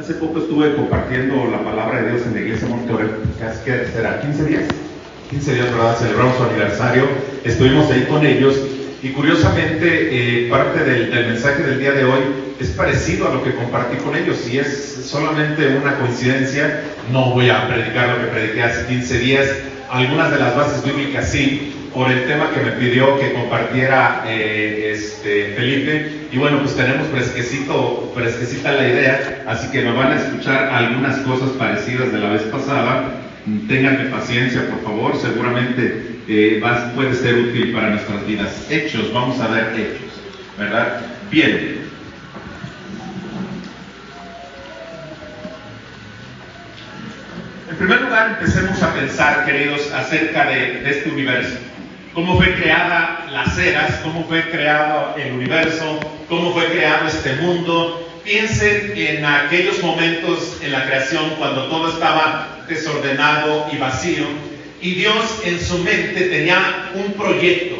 Hace poco estuve compartiendo la palabra de Dios en la iglesia Monterrey, ¿qué será? ¿15 días? 15 días, ¿verdad? Celebramos su aniversario, estuvimos ahí con ellos y curiosamente parte del mensaje del día de hoy es parecido a lo que compartí con ellos y es solamente una coincidencia. No voy a predicar lo que prediqué hace 15 días, algunas de las bases bíblicas sí, por el tema que me pidió que compartiera Felipe, y bueno, pues tenemos fresquecita la idea, así que me van a escuchar algunas cosas parecidas de la vez pasada. Ténganme paciencia, por favor, seguramente puede ser útil para nuestras vidas. Hechos, vamos a ver Hechos, ¿verdad? Bien. En primer lugar, empecemos a pensar, queridos, acerca de este universo. Cómo fue creada las eras, cómo fue creado el universo, cómo fue creado este mundo. Piensen en aquellos momentos en la creación cuando todo estaba desordenado y vacío, y Dios en su mente tenía un proyecto,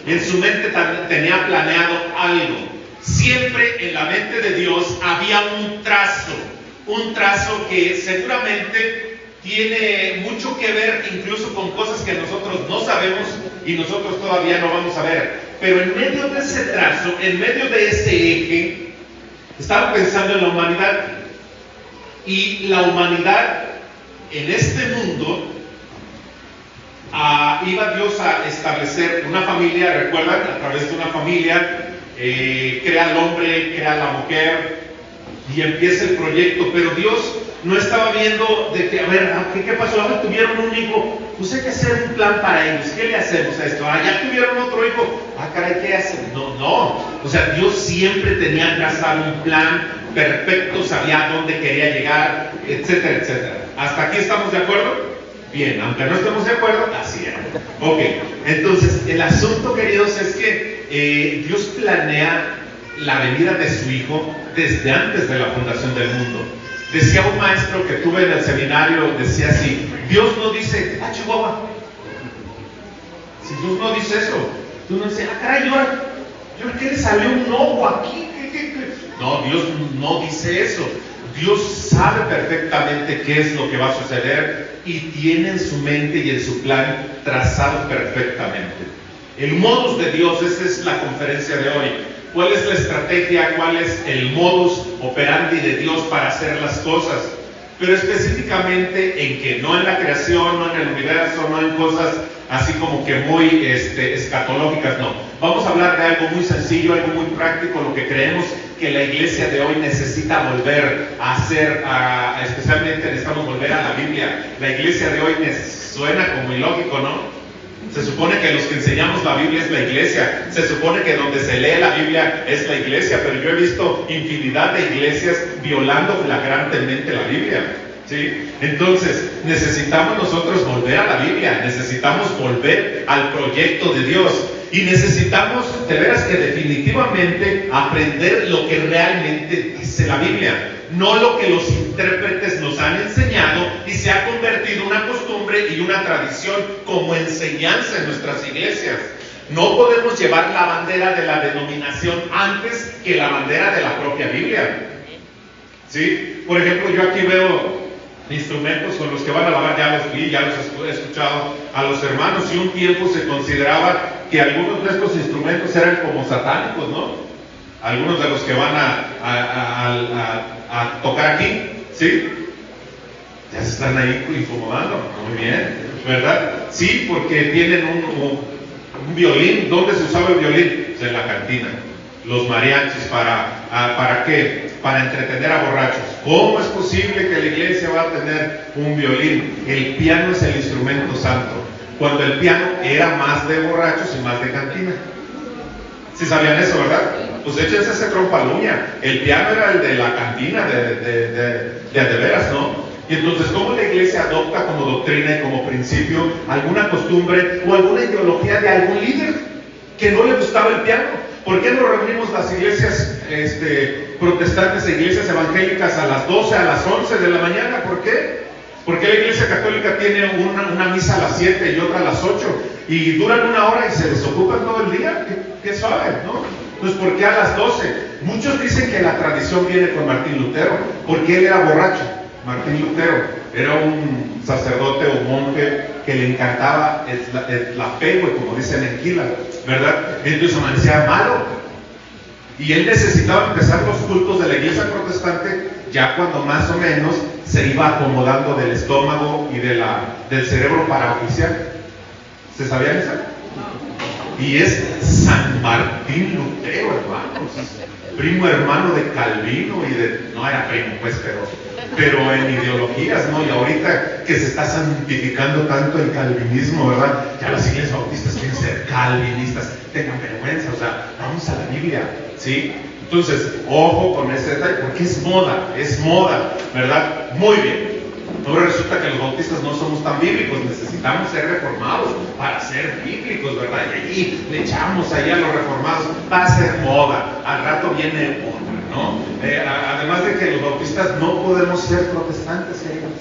en su mente tenía planeado algo. Siempre en la mente de Dios había un trazo que seguramente tiene mucho que ver incluso con cosas que nosotros no sabemos y nosotros todavía no vamos a ver. Pero en medio de ese trazo, en medio de ese eje, estaba pensando en la humanidad. Y la humanidad en este mundo, iba Dios a establecer una familia, recuerdan, a través de una familia, crea al hombre, crea a la mujer y empieza el proyecto. Pero Dios no estaba viendo de que, a ver, ¿qué pasó? Ahora tuvieron un hijo, pues hay que hacer un plan para ellos. ¿Qué le hacemos a esto? Ya tuvieron otro hijo. Caray, ¿qué hacen? No. O sea, Dios siempre tenía trazado un plan perfecto, sabía a dónde quería llegar, etcétera, etcétera. ¿Hasta aquí estamos de acuerdo? Bien, aunque no estemos de acuerdo, así era. Ok, entonces, el asunto, queridos, es que Dios planea la venida de su hijo desde antes de la fundación del mundo. Decía un maestro que tuve en el seminario, decía así: Dios no dice, Chihuahua. Si Dios no dice eso, tú no dices, caray, ¿yo qué le salió un ojo aquí? ¿Qué? No, Dios no dice eso. Dios sabe perfectamente qué es lo que va a suceder y tiene en su mente y en su plan trazado perfectamente. El modus de Dios, esa es la conferencia de hoy. ¿Cuál es la estrategia? ¿Cuál es el modus operandi de Dios para hacer las cosas? Pero específicamente en que no en la creación, no en el universo, no en cosas así como que muy escatológicas, no. Vamos a hablar de algo muy sencillo, algo muy práctico, lo que creemos que la iglesia de hoy necesita volver a hacer, especialmente necesitamos volver a la Biblia. La iglesia de hoy suena como ilógico, ¿no? Se supone que los que enseñamos la Biblia es la iglesia, se supone que donde se lee la Biblia es la iglesia, pero yo he visto infinidad de iglesias violando flagrantemente la Biblia, ¿sí? Entonces, necesitamos nosotros volver a la Biblia, necesitamos volver al proyecto de Dios y necesitamos, de veras que definitivamente, aprender lo que realmente dice la Biblia. No lo que los intérpretes nos han enseñado y se ha convertido en una costumbre y una tradición como enseñanza en nuestras iglesias. No podemos llevar la bandera de la denominación antes que la bandera de la propia Biblia. ¿Sí? Por ejemplo, yo aquí veo instrumentos con los que van a lavar, ya los vi, ya los he escuchado a los hermanos, y un tiempo se consideraba que algunos de estos instrumentos eran como satánicos, ¿no? Algunos de los que van a tocar aquí, ¿sí? Ya se están ahí incomodando, muy bien, ¿verdad? Sí, porque tienen un violín. ¿Dónde se usaba el violín? Pues en la cantina. Los mariachis, ¿para qué? Para entretener a borrachos. ¿Cómo es posible que la iglesia va a tener un violín? El piano es el instrumento santo, cuando el piano era más de borrachos y más de cantina. ¿Sí sabían eso, verdad? Pues échense ese trompa al uña. El piano era el de la cantina, de veras, ¿no? Y entonces, ¿cómo la iglesia adopta como doctrina y como principio alguna costumbre o alguna ideología de algún líder que no le gustaba el piano? ¿Por qué no reunimos las iglesias protestantes e iglesias evangélicas a las 12, a las 11 de la mañana? ¿Por qué? ¿Por qué la iglesia católica tiene una misa a las 7 y otra a las 8? Y duran una hora y se desocupan todo el día. Qué suave, ¿no? Pues ¿por qué a las 12? Muchos dicen que la tradición viene con Martín Lutero, porque él era borracho. Martín Lutero era un sacerdote o monje que le encantaba el apego, como dicen en Quila, ¿verdad? Entonces amanecía malo. Y él necesitaba empezar los cultos de la iglesia protestante ya cuando más o menos se iba acomodando del estómago y del cerebro para oficiar. ¿Se sabían eso? Y es San Martín Lutero, hermanos. Primo hermano de Calvino y de... No era primo, pues, pero en ideologías, ¿no? Y ahorita que se está santificando tanto el calvinismo, ¿verdad? Ya las iglesias bautistas quieren ser calvinistas. Tengan vergüenza, o sea, vamos a la Biblia, ¿sí? Entonces, ojo con ese detalle, porque es moda, ¿verdad? Muy bien. Ahora resulta que los bautistas no somos tan bíblicos, necesitamos ser reformados para ser bíblicos, ¿verdad? Y allí le echamos allá a los reformados, va a ser moda, al rato viene otra, ¿no? Además de que los bautistas no podemos ser protestantes, queridos.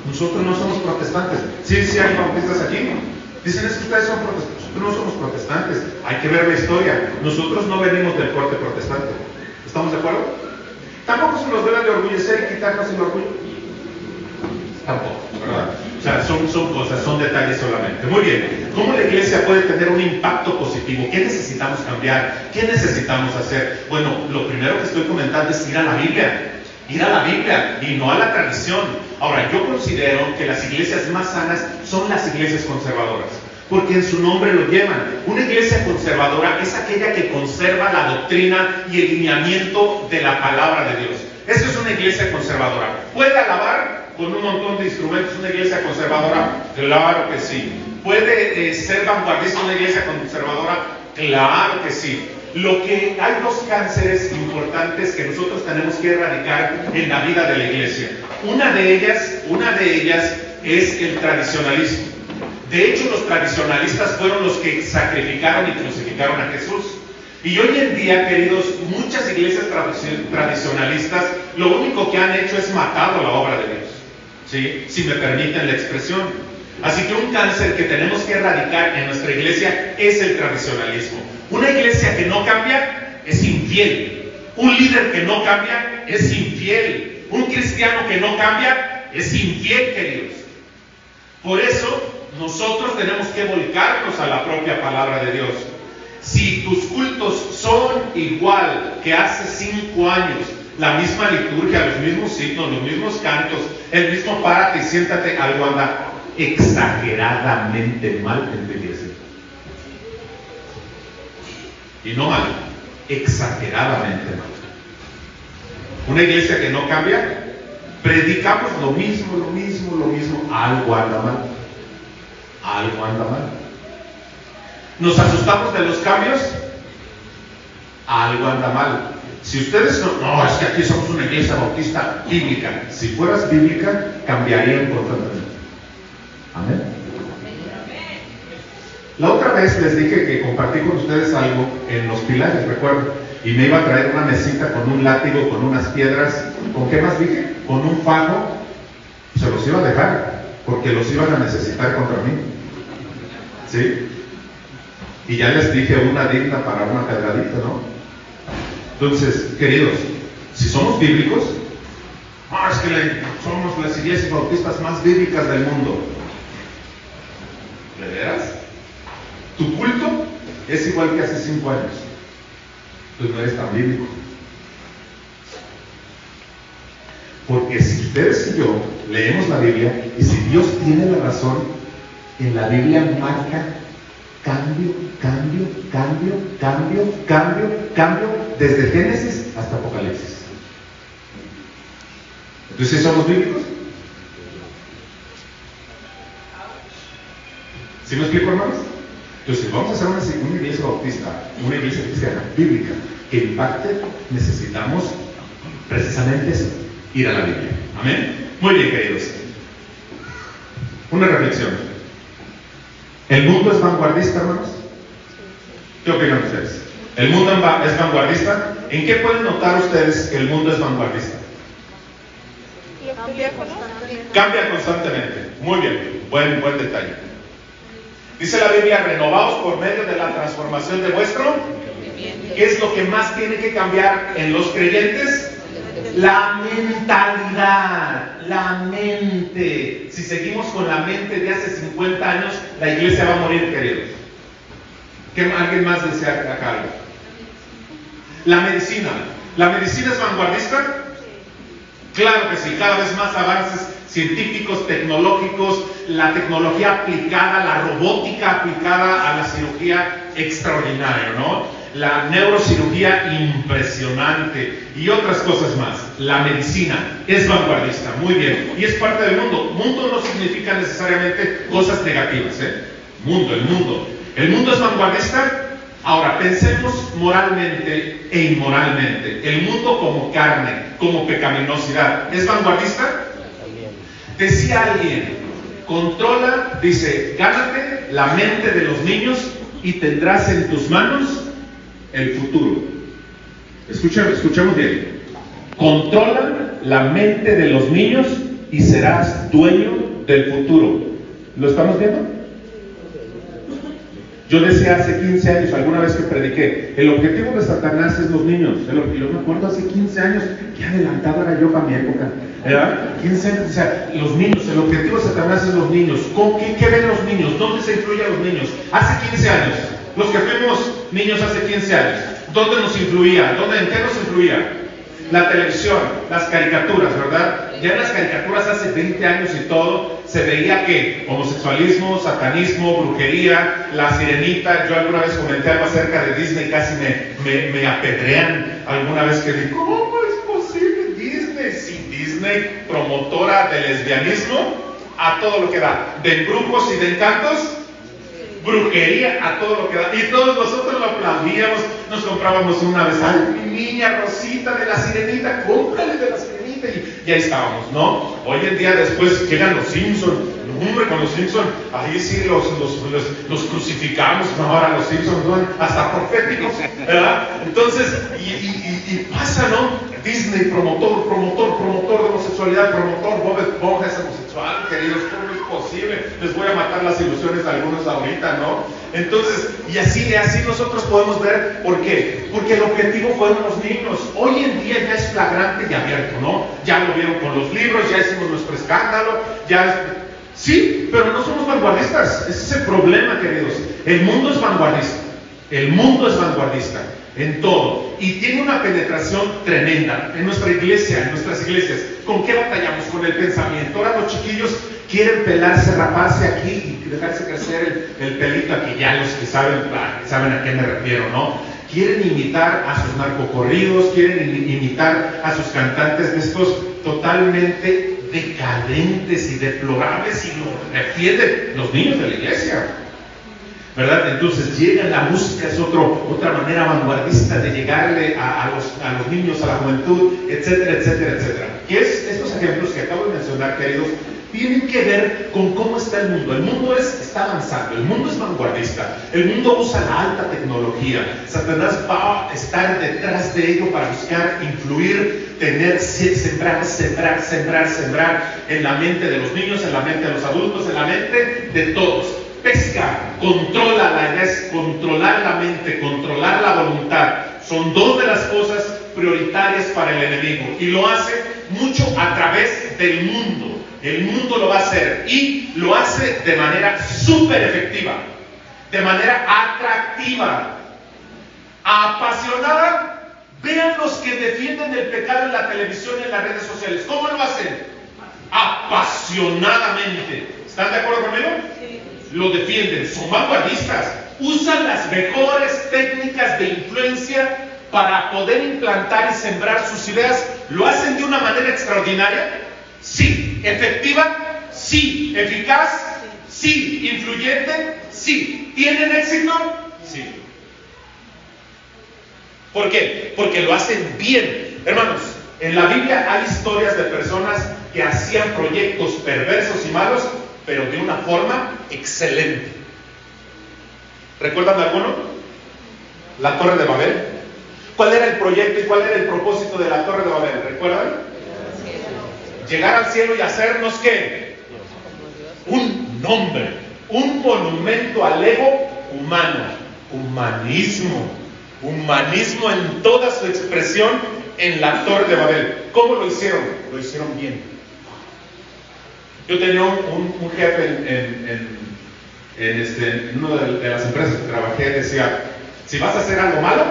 Nosotros no somos protestantes. Sí hay bautistas aquí. Dicen, es que ustedes son protestantes. Nosotros no somos protestantes. Hay que ver la historia. Nosotros no venimos del corte protestante. ¿Estamos de acuerdo? Tampoco se nos debe de orgullecer y quitarnos el orgullo. Tampoco, ¿verdad? O sea, son cosas, son detalles solamente. Muy bien. ¿Cómo la iglesia puede tener un impacto positivo? ¿Qué necesitamos cambiar? ¿Qué necesitamos hacer? Bueno, lo primero que estoy comentando es ir a la Biblia. Ir a la Biblia y no a la tradición. Ahora, yo considero que las iglesias más sanas son las iglesias conservadoras, porque en su nombre lo llevan. Una iglesia conservadora es aquella que conserva la doctrina y el lineamiento de la palabra de Dios. Eso es una iglesia conservadora. ¿Puede alabar con un montón de instrumentos una iglesia conservadora? Claro que sí. ¿Puede ser vanguardista una iglesia conservadora? Claro que sí. Lo que hay dos cánceres importantes que nosotros tenemos que erradicar en la vida de la iglesia. Una de ellas es el tradicionalismo. De hecho, los tradicionalistas fueron los que sacrificaron y crucificaron a Jesús. Y hoy en día, queridos, muchas iglesias tradicionalistas lo único que han hecho es matado la obra de Dios, ¿sí? Si me permiten la expresión. Así que un cáncer que tenemos que erradicar en nuestra iglesia es el tradicionalismo. Una iglesia que no cambia es infiel. Un líder que no cambia es infiel. Un cristiano que no cambia es infiel, queridos. Por eso nosotros tenemos que volcarnos a la propia palabra de Dios. Si tus cultos son igual que hace 5 años, la misma liturgia, los mismos signos, los mismos cantos, el mismo párate y siéntate, algo anda exageradamente mal en tu iglesia. Y no mal, exageradamente mal. Una iglesia que no cambia, predicamos lo mismo, algo anda mal. Algo anda mal. Nos asustamos de los cambios, algo anda mal. Si ustedes no, es que aquí somos una iglesia bautista bíblica. Si fueras bíblica, cambiarían constantemente. Amén. La otra vez les dije que compartí con ustedes algo en los pilares, recuerdo, y me iba a traer una mesita con un látigo, con unas piedras. ¿Con qué más dije? Con un fajo. Se los iba a dejar, porque los iban a necesitar contra mí. ¿Sí? Y ya les dije una digna para una pedradita, ¿no? Entonces, queridos, si somos bíblicos, es que somos las iglesias bautistas más bíblicas del mundo. ¿De veras? Tu culto es igual que hace 5 años. Entonces no eres tan bíblico. Porque si ustedes y yo leemos la Biblia, y si Dios tiene la razón, en la Biblia marca cambio, desde Génesis hasta Apocalipsis. Entonces, ¿sí somos bíblicos? ¿Sí me explico, hermanos? Entonces, si vamos a hacer una iglesia bautista, una iglesia cristiana, bíblica, que impacte, necesitamos precisamente eso, ir a la Biblia. ¿Amén? Muy bien, queridos. Una reflexión. ¿El mundo es vanguardista, hermanos? ¿Qué opinan ustedes? ¿El mundo es vanguardista? ¿En qué pueden notar ustedes que el mundo es vanguardista? Cambia constantemente. Muy bien, buen detalle. Dice la Biblia, renovaos por medio de la transformación de vuestro. ¿Qué es lo que más tiene que cambiar en los creyentes? La mentalidad, la mente. Si seguimos con la mente de hace 50 años, la iglesia va a morir, queridos. ¿Alguien más desea acá algo? La medicina. ¿La medicina es vanguardista? Claro que sí, cada vez más avances científicos, tecnológicos, la tecnología aplicada, la robótica aplicada a la cirugía extraordinaria, ¿no? La neurocirugía impresionante y otras cosas más. La medicina es vanguardista, muy bien, y es parte del mundo. Mundo no significa necesariamente cosas negativas, ¿eh? El mundo es vanguardista. Ahora, pensemos moralmente e inmoralmente. El mundo como carne, como pecaminosidad, ¿es vanguardista? Decía alguien, controla, dice, gánate la mente de los niños y tendrás en tus manos el futuro. Escuchemos bien. Controla la mente de los niños y serás dueño del futuro. ¿Lo estamos viendo? Yo decía hace 15 años, alguna vez que prediqué, el objetivo de Satanás es los niños. Yo me acuerdo hace 15 años, qué adelantado era yo para mi época, ¿verdad? 15 años, o sea, los niños, el objetivo de Satanás es los niños. ¿Qué ven los niños? ¿Dónde se influye a los niños? Hace 15 años, los que fuimos niños hace 15 años, ¿dónde nos influía? ¿En qué nos influía? La televisión, las caricaturas, ¿verdad? Ya en las caricaturas hace 20 años y todo, se veía que homosexualismo, satanismo, brujería, la sirenita. Yo alguna vez comenté algo acerca de Disney, casi me apedrean alguna vez que digo, ¿cómo es posible Disney? Si Disney, promotora del lesbianismo, a todo lo que da, de brujos y de encantos, brujería a todo lo que da, y todos nosotros lo aplaudíamos, nos comprábamos una vez, ay, mi niña Rosita de la sirenita, cómprale de la sirenita, y ahí estábamos, ¿no? Hoy en día después llegan los Simpsons, hombre, con los Simpsons, ahí sí los crucificamos, no, ahora los Simpsons son hasta proféticos, ¿verdad? Entonces, y pasa, ¿no? Disney, promotor de homosexualidad, promotor, Bob Esponja es homosexual, queridos, ¿cómo es posible? Les voy a matar las ilusiones a algunos ahorita, ¿no? Entonces, y así nosotros podemos ver, ¿por qué? Porque el objetivo fueron los niños. Hoy en día ya es flagrante y abierto, ¿no? Ya lo vieron con los libros, ya hicimos nuestro escándalo, sí, pero no somos vanguardistas. Ese es el problema, queridos. El mundo es vanguardista. El mundo es vanguardista en todo y tiene una penetración tremenda en nuestra iglesia, en nuestras iglesias. ¿Con qué batallamos? Con el pensamiento. Ahora los chiquillos quieren pelarse, raparse aquí y dejarse crecer el pelito aquí. Ya los que saben a qué me refiero, ¿no? Quieren imitar a sus narcocorridos, quieren imitar a sus cantantes de estos totalmente decadentes y deplorables, y lo defienden los niños de la iglesia, ¿verdad? Entonces llegan, la música es otra manera vanguardista de llegarle a los niños, a la juventud, etcétera, etcétera, etcétera. Y estos ejemplos que acabo de mencionar, queridos, tienen que ver con cómo está el mundo. El mundo está avanzando, el mundo es vanguardista, el mundo usa la alta tecnología. Satanás va a estar detrás de ello para buscar influir, sembrar en la mente de los niños, en la mente de los adultos, en la mente de todos. Pesca, controla la idea, es controlar la mente, controlar la voluntad. Son dos de las cosas prioritarias para el enemigo, y lo hace mucho a través del mundo. El mundo lo va a hacer, y lo hace de manera súper efectiva, de manera atractiva, apasionada. Vean los que defienden el pecado en la televisión y en las redes sociales. ¿Cómo lo hacen? Apasionadamente. ¿Están de acuerdo conmigo? Sí. Lo defienden, son vanguardistas, usan las mejores técnicas de influencia para poder implantar y sembrar sus ideas. ¿Lo hacen de una manera extraordinaria? Sí. ¿Efectiva? Sí. ¿Eficaz? Sí. ¿Influyente? Sí. ¿Tienen éxito? Sí. ¿Por qué? Porque lo hacen bien. Hermanos, en la Biblia hay historias de personas que hacían proyectos perversos y malos, pero de una forma excelente. ¿Recuerdan alguno? La Torre de Babel. ¿Cuál era el proyecto y cuál era el propósito de la Torre de Babel? ¿Recuerdan? Llegar al cielo y hacernos ¿qué? Un nombre, un monumento al ego humano, humanismo en toda su expresión en la Torre de Babel. ¿Cómo lo hicieron? Lo hicieron bien. Yo tenía un jefe en una de las empresas que trabajé, decía, si vas a hacer algo malo,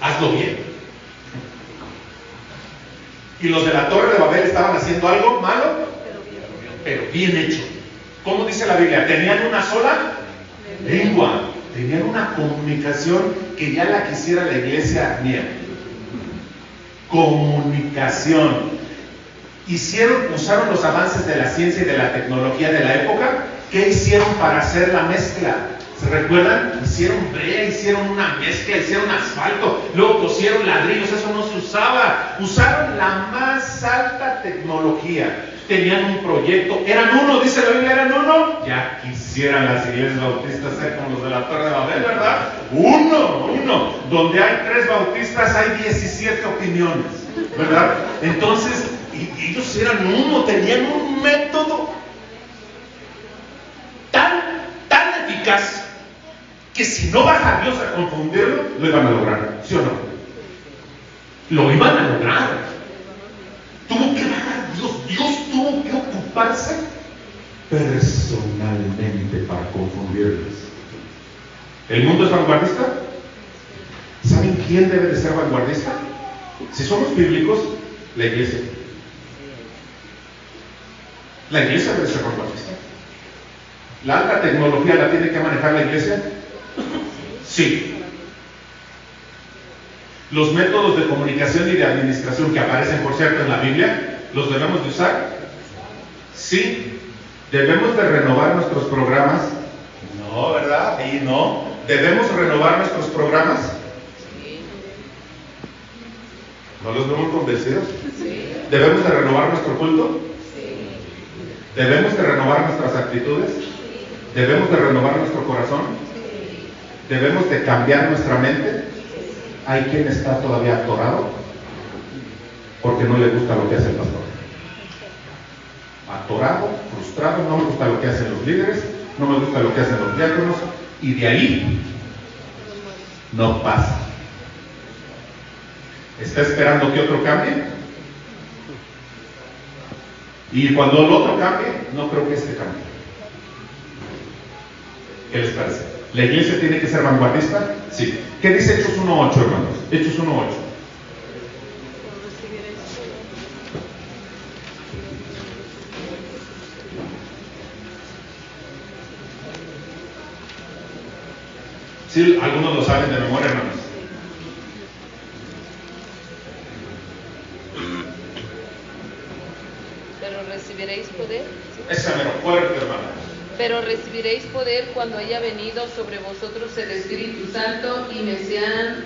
hazlo bien. Y los de la Torre de Babel estaban haciendo algo malo, pero bien hecho. ¿Cómo dice la Biblia? Tenían una sola lengua, tenían una comunicación que ya la quisiera la iglesia mía. Comunicación. Usaron los avances de la ciencia y de la tecnología de la época. ¿Qué hicieron para hacer la mezcla? ¿Se recuerdan? Hicieron brea, hicieron una mezcla, hicieron asfalto, luego pusieron ladrillos, eso no se usaba. Usaron la más alta tecnología. Tenían un proyecto, eran uno, dice la Biblia, eran uno. Ya quisieran las iglesias bautistas ser como los de la Torre de Babel, ¿verdad? Uno. Donde hay 3 bautistas hay 17 opiniones, ¿verdad? Entonces, ellos eran uno, tenían un método tan eficaz que si no baja Dios a confundirlo, lo iban a lograr, ¿sí o no? Lo iban a lograr. Tuvo que bajar Dios tuvo que ocuparse personalmente para confundirlos. ¿El mundo es vanguardista? ¿Saben quién debe de ser vanguardista? Si somos bíblicos, la iglesia. La iglesia debe ser vanguardista. ¿La alta tecnología la tiene que manejar la iglesia? Sí. Los métodos de comunicación y de administración que aparecen, por cierto, en la Biblia, ¿los debemos de usar? Sí. ¿Debemos de renovar nuestros programas? No, ¿verdad? Y no. ¿Debemos renovar nuestros programas? ¿No los vemos convencidos? Sí. ¿Debemos de renovar nuestro culto? Sí. ¿Debemos de renovar nuestras actitudes? Sí. ¿Debemos de renovar nuestro corazón? Sí. ¿Debemos de cambiar nuestra mente? Hay quien está todavía atorado porque no le gusta lo que hace el pastor. Atorado, frustrado, no me gusta lo que hacen los líderes, no me gusta lo que hacen los diáconos, y de ahí no pasa. ¿Está esperando que otro cambie? Y cuando el otro cambie, no creo que este cambie. ¿Qué les parece? ¿La iglesia tiene que ser vanguardista? Sí. ¿Qué dice Hechos 1.8, hermanos? Hechos 1.8. Sí, algunos lo saben de memoria, hermanos. Pero recibiréis poder. Esa me lo fuerte, hermano. Pero recibiréis poder cuando haya venido sobre vosotros el Espíritu Santo y me sean...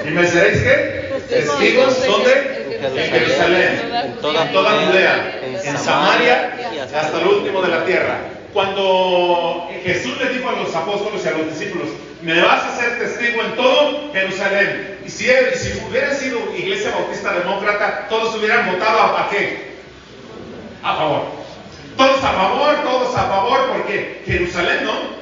¿Y me seréis qué? Testigos, ¿dónde? En Jerusalén, en toda Judea, en Samaria y hasta el último de la tierra. Cuando Jesús le dijo a los apóstoles y a los discípulos, me vas a ser testigo en todo Jerusalén. Y si hubiera sido Iglesia Bautista Demócrata, todos hubieran votado ¿a qué? A favor. Todos a favor, porque Jerusalén, ¿no?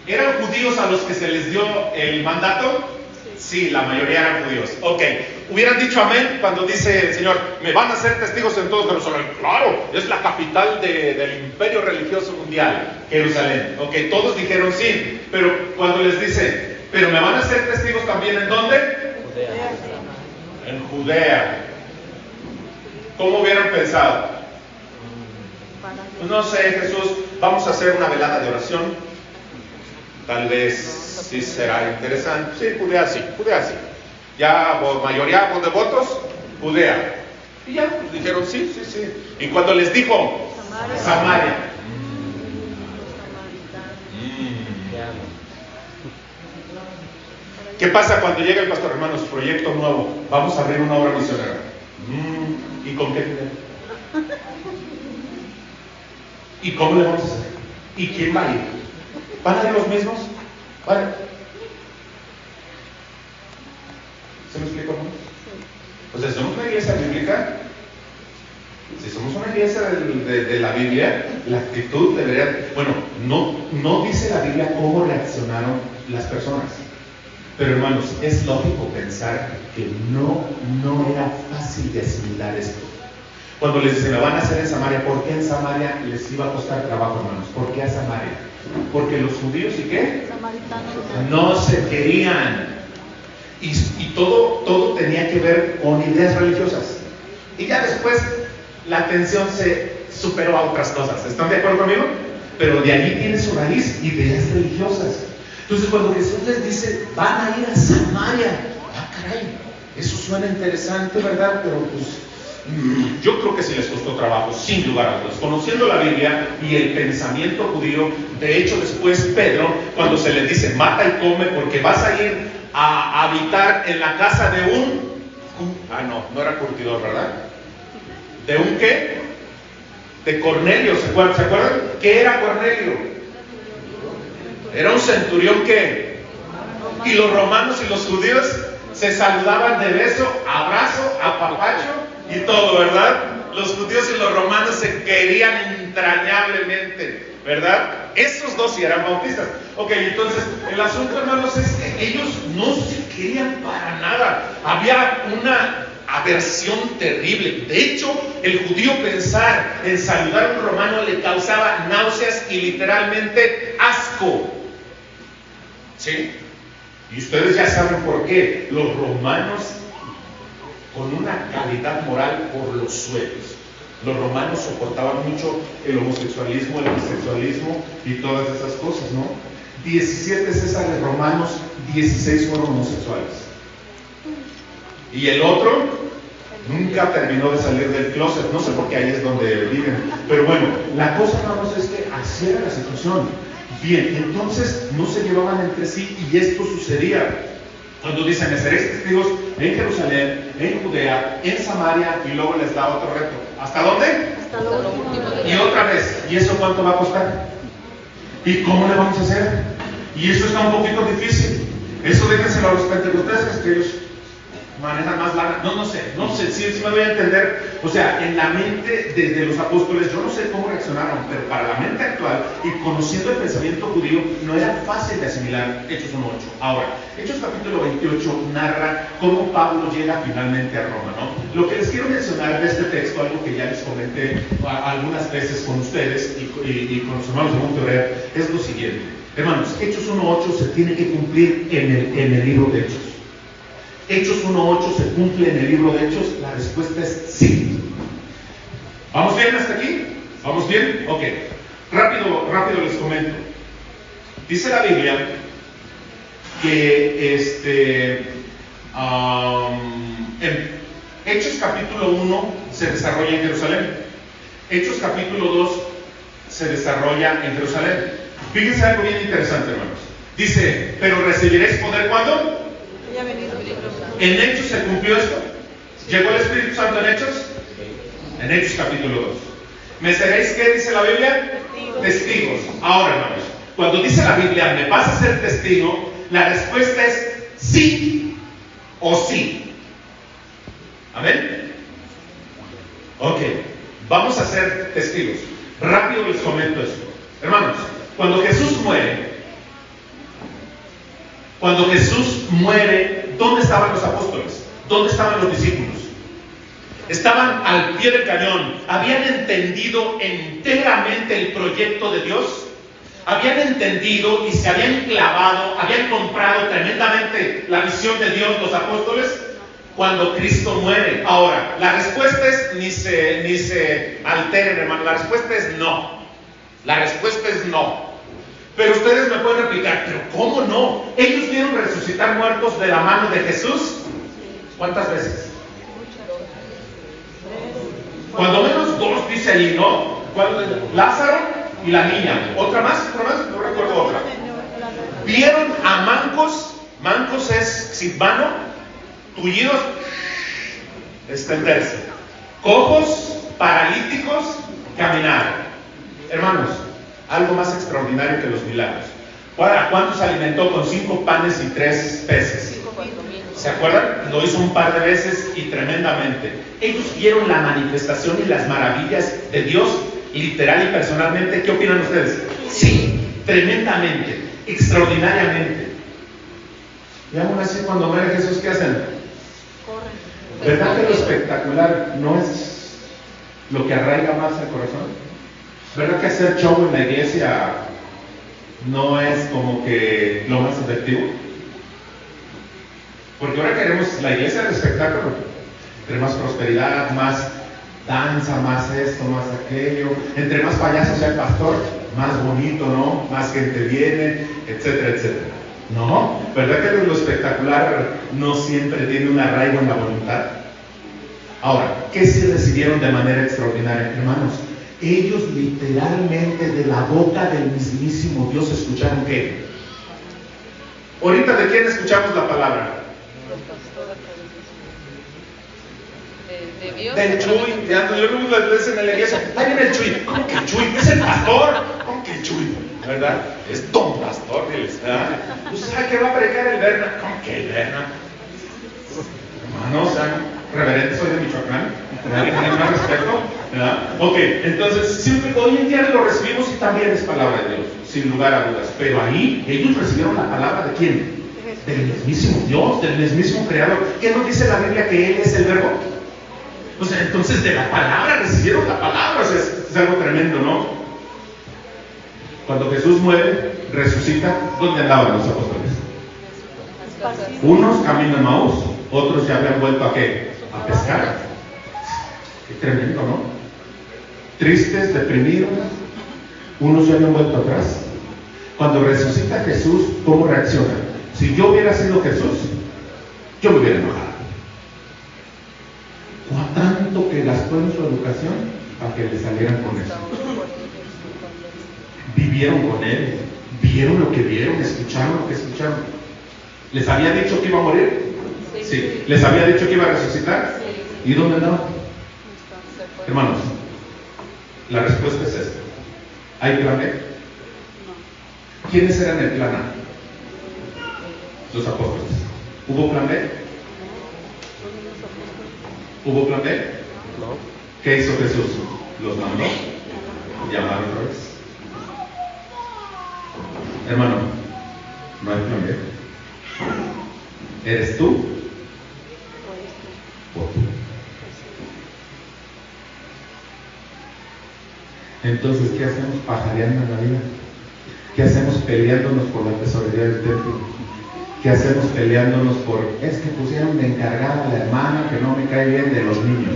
¿Eran judíos a los que se les dio el mandato? Sí, la mayoría eran judíos. Ok, hubieran dicho amén cuando dice el Señor, me van a ser testigos en todo Jerusalén. Claro, es la capital del imperio religioso mundial, Jerusalén. Ok, todos dijeron sí, pero cuando les dice, pero me van a ser testigos también ¿en dónde? Judea. En Judea. ¿Cómo hubieran pensado? Pues no sé, Jesús, vamos a hacer una velada de oración. Tal vez sí será interesante. Sí, Judea sí. Ya, mayoría de votos, Judea. Y ya, pues dijeron sí. Y cuando les dijo, Samaria. ¿Qué pasa cuando llega el pastor, hermanos? Proyecto nuevo. Vamos a abrir una obra misionera. ¿Y con qué dinero? ¿Y cómo le vamos a hacer? ¿Y quién va a ir? ¿Van a ir los mismos? ¿Vale? ¿Se me explica, hermanos? O sea, ¿somos una iglesia bíblica? Si somos belleza de la Biblia? La actitud debería... Bueno, no dice la Biblia cómo reaccionaron las personas. Pero hermanos, es lógico pensar que no era fácil de asimilar esto. Cuando les dicen, lo van a hacer en Samaria, ¿por qué en Samaria les iba a costar trabajo, hermanos? ¿Por qué a Samaria? Porque los judíos, ¿y qué? No se querían. Y todo tenía que ver con ideas religiosas. Y ya después la atención se superó a otras cosas. ¿Están de acuerdo conmigo? Pero de allí tiene su raíz, ideas religiosas. Entonces cuando Jesús les dice, van a ir a Samaria, caray, eso suena interesante, ¿verdad? Pero pues yo creo que sí les costó trabajo, sin lugar a dudas. Conociendo la Biblia y el pensamiento judío, de hecho después Pedro, cuando se les dice, mata y come porque vas a ir a habitar en la casa de no era curtidor, ¿verdad? ¿De un qué? De Cornelio, ¿se acuerdan? ¿Qué era Cornelio? Era un centurión que, y los romanos y los judíos se saludaban de beso, abrazo, apapacho y todo, ¿verdad? Los judíos y los romanos se querían entrañablemente, ¿verdad? Esos dos sí eran bautistas. Ok, entonces el asunto, hermanos, es que ellos no se querían para nada. Había una aversión terrible. De hecho, el judío pensar en saludar a un romano le causaba náuseas y literalmente asco. ¿Sí? Y ustedes ya saben por qué. Los romanos con una calidad moral por los suelos. Los romanos soportaban mucho el homosexualismo, el bisexualismo y todas esas cosas, ¿no? 17 césares romanos, 16 fueron homosexuales. Y el otro nunca terminó de salir del closet. No sé por qué ahí es donde viven. Pero bueno, la cosa, hermanos, es que así era la situación. Bien, entonces no se llevaban entre sí y esto sucedía. Cuando dicen, me seréis testigos en Jerusalén, en Judea, en Samaria, y luego les da otro reto. ¿Hasta dónde? Hasta lo último. Y otra vez, ¿y eso cuánto va a costar? ¿Y cómo le vamos a hacer? Y eso está un poquito difícil. Eso déjenselo a los pentecostales, que ellos manejan más lana. No sé, si me voy a entender. O sea, en la mente de los apóstoles, yo no sé cómo reaccionaron, pero para la mente actual y conociendo el pensamiento judío, no era fácil de asimilar Hechos 1:8. Ahora, Hechos capítulo 28 narra cómo Pablo llega finalmente a Roma, ¿no? Lo que les quiero mencionar de este texto, algo que ya les comenté algunas veces con ustedes y con los hermanos de Monterrey, es lo siguiente. Hermanos, Hechos 1:8 se tiene que cumplir en el libro de Hechos. Hechos 1:8 se cumple en el libro de Hechos. La respuesta es sí. ¿Vamos bien hasta aquí? ¿Vamos bien? Ok. Rápido les comento. Dice la Biblia que en Hechos capítulo 1 se desarrolla en Jerusalén. Hechos capítulo 2 se desarrolla en Jerusalén. Fíjense algo bien interesante, hermanos. Dice, pero recibiréis poder ¿cuándo? En Hechos se cumplió esto. ¿Llegó el Espíritu Santo en Hechos? En Hechos capítulo 2. ¿Me seréis qué dice la Biblia? Testigos. Ahora, hermanos, cuando dice la Biblia, ¿me vas a ser testigo? La respuesta es sí o sí. ¿Amén? Ok, vamos a ser testigos. Rápido les comento esto. Hermanos, cuando Jesús muere, ¿dónde estaban los apóstoles? ¿Dónde estaban los discípulos? Estaban al pie del cañón. ¿Habían entendido enteramente el proyecto de Dios? ¿Habían entendido y se habían clavado, habían comprado tremendamente la visión de Dios los apóstoles? Cuando Cristo muere. Ahora, la respuesta es ni se alteren, hermano. La respuesta es no. La respuesta es no. Pero ustedes me pueden replicar, ¿pero cómo no? ¿Ellos vieron resucitar muertos de la mano de Jesús? ¿Cuántas veces? Cuando menos dos dice allí, ¿no? Lázaro y la niña. ¿Otra más? No recuerdo otra. ¿Vieron a mancos es silvano, tullidos, extenderse, cojos, paralíticos, caminar? Hermanos, algo más extraordinario que los milagros. ¿A cuántos alimentó con 5 panes y 3 peces? ¿Se acuerdan? Lo hizo un par de veces y tremendamente. Ellos vieron la manifestación y las maravillas de Dios, literal y personalmente. ¿Qué opinan ustedes? Sí, tremendamente, extraordinariamente. Y aún así, cuando muere Jesús, ¿qué hacen? ¿Verdad que lo espectacular no es lo que arraiga más el corazón? ¿Verdad que hacer show en la iglesia no es como que lo más efectivo? Porque ahora queremos la iglesia del espectáculo, entre más prosperidad, más danza, más esto, más aquello, entre más payasos sea el pastor, más bonito, ¿no? Más gente viene, etcétera, etcétera. No, ¿verdad que lo espectacular no siempre tiene un arraigo en la voluntad? Ahora, ¿qué sí recibieron de manera extraordinaria, hermanos? Ellos literalmente de la boca del mismísimo Dios escucharon ¿qué? Ahorita, ¿de quién escuchamos la palabra? De Dios. Del Chuy. Ya, yo luego las veces en la iglesia, ahí viene el Chuy. ¿Cómo que el Chuy? Es el pastor. ¿Cómo que el Chuy? ¿Verdad? Es don pastor, diles. ¿Usted sabe que va a predicar el Berna? ¿Cómo que el Berna? Hermanos, reverente, soy de Michoacán. ¿Tienen más respeto? ¿Verdad? Ok, entonces, siempre hoy en día lo recibimos y también es palabra de Dios, sin lugar a dudas. Pero ahí ellos recibieron la palabra de quién? Del mismísimo Dios, del mismísimo Creador. ¿Qué nos dice la Biblia? Que Él es el Verbo. O sea, entonces de la palabra recibieron la palabra. O sea, es algo tremendo, ¿no? Cuando Jesús muere, resucita, ¿dónde andaban los apóstoles? Unos camino a Maús, otros ya habían vuelto ¿a qué? A pescar. Qué tremendo, ¿no? Tristes, deprimidos, unos ya habían vuelto atrás. Cuando resucita Jesús, ¿cómo reacciona? Si yo hubiera sido Jesús, yo me hubiera enojado. ¿Cuánto que gastó en su educación para que le salieran con eso? Vivieron con Él, vieron lo que vieron, escucharon lo que escucharon. ¿Les había dicho que iba a morir? Sí. ¿Les había dicho que iba a resucitar? ¿Y dónde andaba? Hermanos, la respuesta es esta. ¿Hay plan B? ¿Quiénes eran el plan A? Los apóstoles. ¿Hubo plan B? ¿Hubo plan B? No. ¿Qué hizo Jesús? Los mandó llamar otra vez. Hermano, no hay plan B. ¿Eres tú? O tú. Entonces, ¿qué hacemos pajareando en la vida? ¿Qué hacemos peleándonos por la tesorería del templo? ¿Qué hacemos peleándonos por, es que pusieron de encargada a la hermana que no me cae bien de los niños?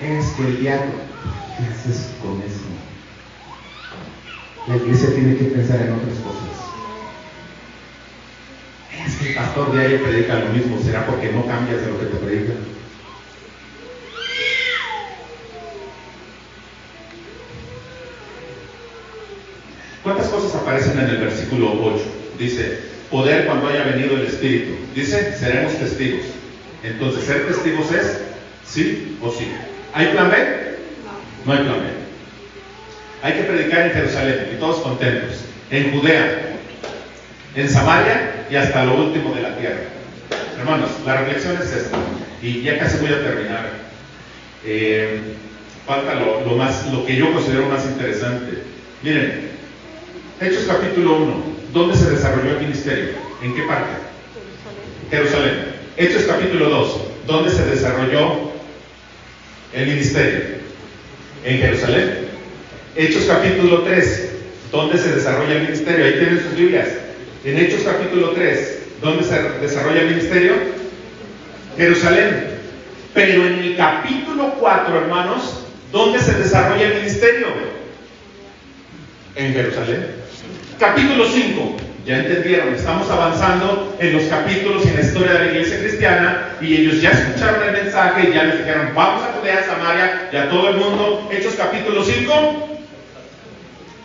Es que el diablo, ¿qué haces con eso? La iglesia tiene que pensar en otras cosas. Es que el pastor diario predica lo mismo, ¿será porque no cambias de lo que te predica? ¿Cuántas cosas aparecen en el versículo 8? Dice, poder cuando haya venido el Espíritu. Dice, seremos testigos. Entonces, ¿ser testigos es sí o sí? ¿Hay plan B? No hay plan B. Hay que predicar en Jerusalén y todos contentos. En Judea, en Samaria y hasta lo último de la tierra. Hermanos, la reflexión es esta. Y ya casi voy a terminar. Falta lo que yo considero más interesante. Miren, Hechos capítulo 1. ¿Dónde se desarrolló el ministerio? ¿En qué parte? Jerusalén. Hechos capítulo 2. ¿Dónde se desarrolló el ministerio? En Jerusalén. Hechos capítulo 3. ¿Dónde se desarrolla el ministerio? Ahí tienen sus Biblias. En Hechos capítulo 3. ¿Dónde se desarrolla el ministerio? Jerusalén. Pero en el capítulo 4, hermanos, ¿dónde se desarrolla el ministerio? En Jerusalén. Capítulo 5, ya entendieron, estamos avanzando en los capítulos en la historia de la iglesia cristiana y ellos ya escucharon el mensaje y ya les dijeron, vamos a Judea, Samaria y a todo el mundo. Hechos capítulo 5,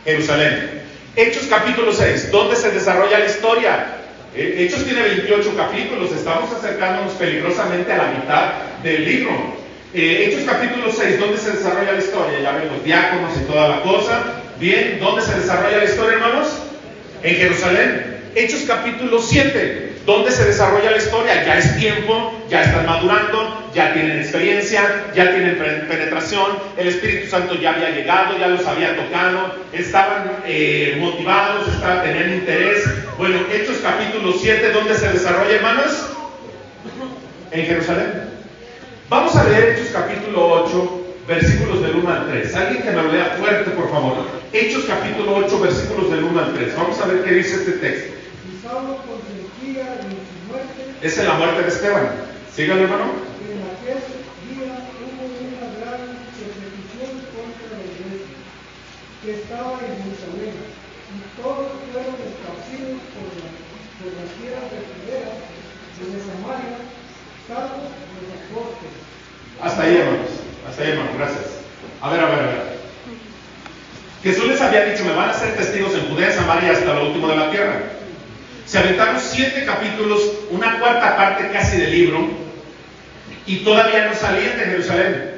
Jerusalén. Hechos capítulo 6, ¿dónde se desarrolla la historia? Hechos tiene 28 capítulos, estamos acercándonos peligrosamente a la mitad del libro. Hechos capítulo 6, ¿dónde se desarrolla la historia? Ya ven los diáconos y toda la cosa. Bien, ¿dónde se desarrolla la historia, hermanos? En Jerusalén. Hechos capítulo 7, ¿Dónde se desarrolla la historia? Ya es tiempo, ya están madurando, ya tienen experiencia, ya tienen penetración, el Espíritu Santo ya había llegado, ya los había tocado, estaban motivados, tenían interés. Bueno, Hechos capítulo 7, ¿dónde se desarrolla, hermanos? En Jerusalén. Vamos a leer Hechos capítulo 8, versículos del 1 al 3. Alguien que me lo lea fuerte, por favor. Hechos capítulo 8, versículos del 1 al 3. Vamos a ver qué dice este texto. Y Saulo consentía en su muerte. Esa es la muerte de Esteban. Síganlo, hermano. En aquel día hubo una gran persecución contra la iglesia que estaba en Jerusalén, y todos fueron esparcidos por las tierras de Judea y de Samaria, salvo los apóstoles. Hasta ahí, hermanos. Hasta ahí, hermano. Gracias. A ver. Jesús les había dicho, me van a ser testigos en Judea, Samaria, hasta lo último de la tierra. Se aventaron 7 capítulos, una cuarta parte casi del libro, y todavía no salían de Jerusalén.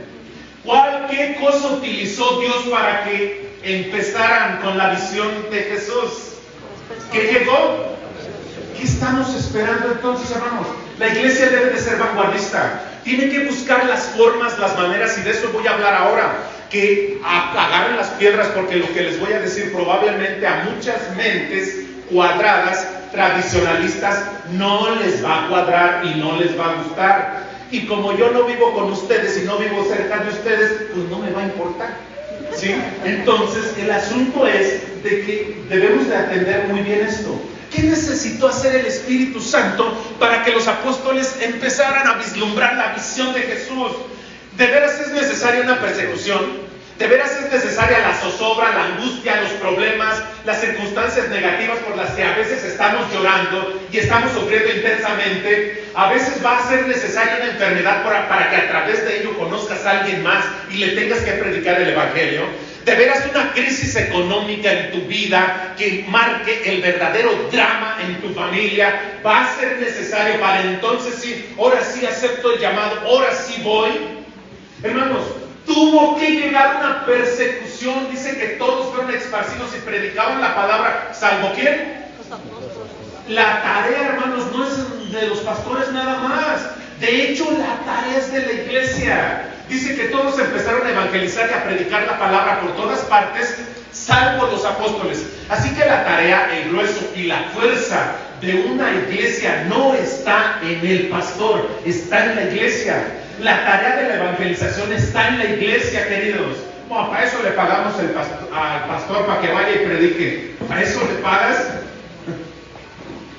¿Qué cosa utilizó Dios para que empezaran con la visión de Jesús? ¿Qué llegó? ¿Qué estamos esperando entonces, hermanos? La iglesia debe de ser vanguardista. Tiene que buscar las formas, las maneras, y de eso voy a hablar ahora. Que agarren las piedras, porque lo que les voy a decir probablemente a muchas mentes cuadradas, tradicionalistas, no les va a cuadrar y no les va a gustar. Y como yo no vivo con ustedes y no vivo cerca de ustedes, pues no me va a importar, ¿sí? Entonces el asunto es de que debemos de atender muy bien esto. ¿Qué necesitó hacer el Espíritu Santo para que los apóstoles empezaran a vislumbrar la visión de Jesús? ¿De veras es necesaria una persecución? ¿De veras es necesaria la zozobra, la angustia, los problemas, las circunstancias negativas por las que a veces estamos llorando y estamos sufriendo intensamente? A veces va a ser necesaria una enfermedad para que a través de ello conozcas a alguien más y le tengas que predicar el Evangelio. ¿De veras una crisis económica en tu vida que marque el verdadero drama en tu familia va a ser necesario para entonces sí, ahora sí acepto el llamado, ahora sí voy? Hermanos, tuvo que llegar una persecución. Dice que todos fueron esparcidos y predicaban la palabra, ¿salvo quién? La tarea, hermanos, no es de los pastores nada más. De hecho, la tarea es de la iglesia. Dice que todos empezaron a evangelizar y a predicar la palabra por todas partes, salvo los apóstoles. Así que la tarea, el grueso y la fuerza de una iglesia no está en el pastor, está en la iglesia. La tarea de la evangelización está en la iglesia, queridos. Bueno, para eso le pagamos al pastor para que vaya y predique. ¿Para eso le pagas?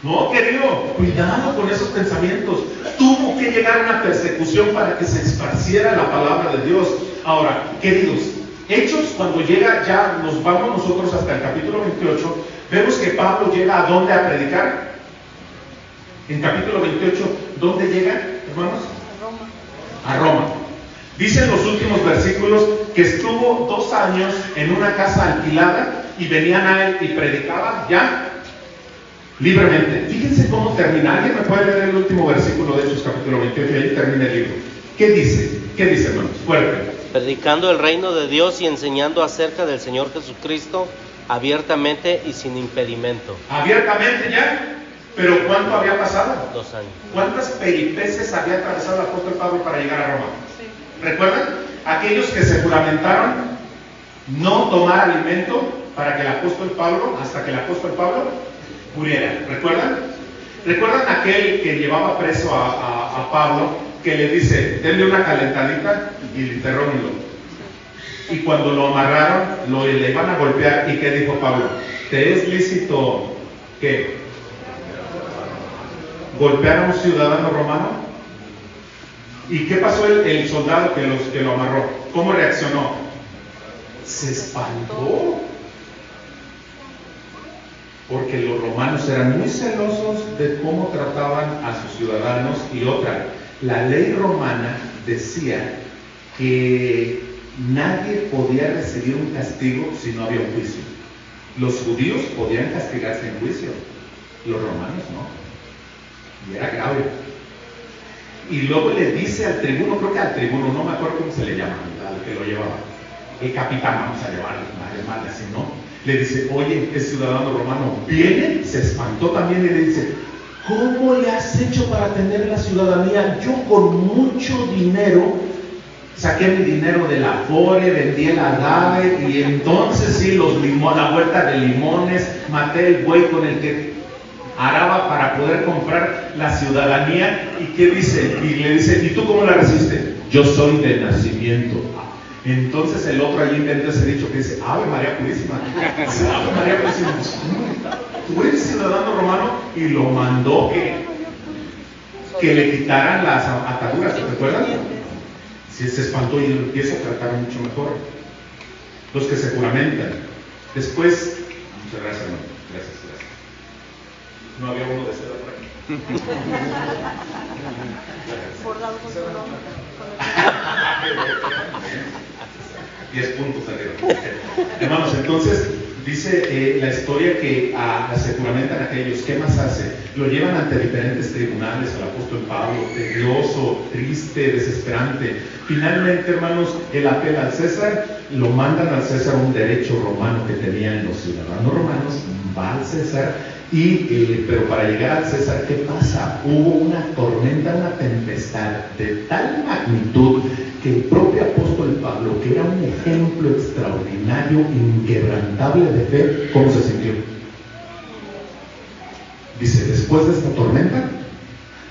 No, querido, cuidado con esos pensamientos. Tuvo que llegar una persecución para que se esparciera la palabra de Dios. Ahora, queridos, Hechos, cuando llega, ya nos vamos nosotros hasta el capítulo 28, vemos que Pablo llega ¿a dónde a predicar? En capítulo 28, ¿dónde llega, hermanos? A Roma. Dicen los últimos versículos que estuvo 2 años en una casa alquilada y venían a él y predicaban ya libremente. Fíjense cómo termina. ¿Alguien me puede leer el último versículo de Hechos capítulo 28 y ahí termina el libro? ¿Qué dice? ¿Qué dice, hermanos? Fuerte. Predicando el reino de Dios y enseñando acerca del Señor Jesucristo abiertamente y sin impedimento. Abiertamente ya. ¿Pero cuánto había pasado? 2 años. ¿Cuántas peripecias había atravesado el apóstol Pablo para llegar a Roma? Sí. ¿Recuerdan? Aquellos que se juramentaron no tomar alimento para que el apóstol Pablo, hasta que el apóstol Pablo muriera. ¿Recuerdan? ¿Recuerdan aquel que llevaba preso a Pablo, que le dice, denle una calentadita y interróguenlo? Y cuando lo amarraron, le iban a golpear, ¿y qué dijo Pablo? ¿Te es lícito qué? ¿Golpear a un ciudadano romano? ¿Y qué pasó el soldado que lo amarró? ¿Cómo reaccionó? Se espantó. Porque los romanos eran muy celosos de cómo trataban a sus ciudadanos. Y otra, la ley romana decía que nadie podía recibir un castigo si no había un juicio. Los judíos podían castigarse en juicio, los romanos no. Y era grave. Y luego le dice al tribuno, creo que al tribuno, no me acuerdo cómo se le llama, al que lo llevaba, el capitán, vamos a llamarle así, ¿no? Le dice, oye, es ciudadano romano, viene, se espantó también y le dice, ¿cómo le has hecho para tener la ciudadanía? Yo con mucho dinero saqué mi dinero de la Afore, vendí el agave y entonces sí, la huerta de limones, maté el buey con el que araba para poder comprar la ciudadanía. ¿Y qué dice? Y le dice, ¿y tú cómo la recibiste? Yo soy de nacimiento. Entonces el otro allí inventó ese dicho que dice, Ave María Purísima. Ave María Purísima. Tú eres ciudadano romano, y lo mandó que le quitaran las ataduras, ¿te acuerdas? Si se espantó y lo empieza a tratar mucho mejor. Los que se juramentan. Después, muchas gracias, hermano. Gracias. No había uno de seda por aquí. Bordado con su nombre. 10 puntos arriba. Hermanos, entonces dice la historia que se juramentan aquellos. ¿Qué más hace? Lo llevan ante diferentes tribunales al apóstol Pablo, tedioso, triste, desesperante. Finalmente, hermanos, él apela al César, lo mandan al César un derecho romano que tenían los ciudadanos romanos, va al César, pero para llegar al César, ¿qué pasa? Hubo una tormenta, una tempestad de tal magnitud que el propio apóstol Pablo, que era un ejemplo extraordinario, inquebrantable de fe, ¿cómo se sintió? Dice, después de esta tormenta,